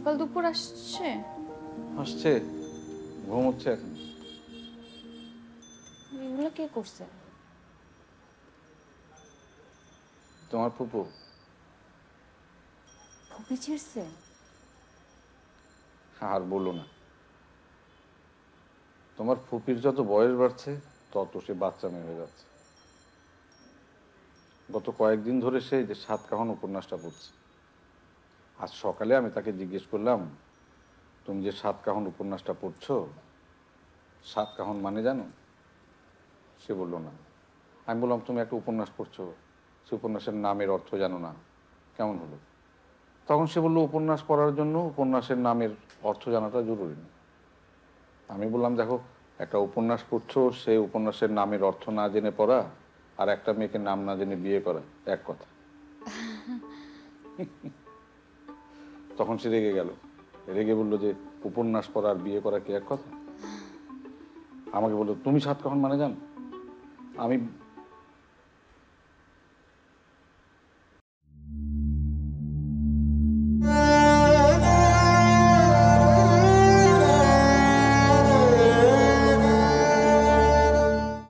সকাল দুপুর আসছে? আসছে, ঘুমোচ্ছে এখন। এগুলো কে করছে? তোমার ফুপু। ফুপি ছিড়ছে? আর বলো না, তোমার ফুপির যত বয়স বাড়ছে তত সে বাচ্চা মেয়ে হয়ে যাচ্ছে। গত কয়েকদিন ধরে সে যে সাতকাহন উপন্যাসটা পড়ছে। আজ সকালে আমি তাকে জিজ্ঞেস করলাম, তুমি যে সাতকাহন উপন্যাসটা পড়ছো, সাতকাহন মানে জানো? সে বলল না। আমি বললাম, তুমি একটা উপন্যাস পড়ছো, সে উপন্যাসের নামের অর্থ জানো না, কেমন হলো? তখন সে বলল, উপন্যাস পড়ার জন্য উপন্যাসের নামের অর্থ জানাটা জরুরি না। আমি বললাম, দেখো, একটা উপন্যাস পড়ছো, সেই উপন্যাসের নামের অর্থ না জেনে পড়া আর একটা মেয়েকে নাম না জেনে বিয়ে করা এক কথা। তখন সে রেগে গেল, রেগে বললো যে উপন্যাস পড়া আর বিয়ে করা কি এক কথা? আমাকে বললো, তুমি সাতকাহন মানে জানো? আমি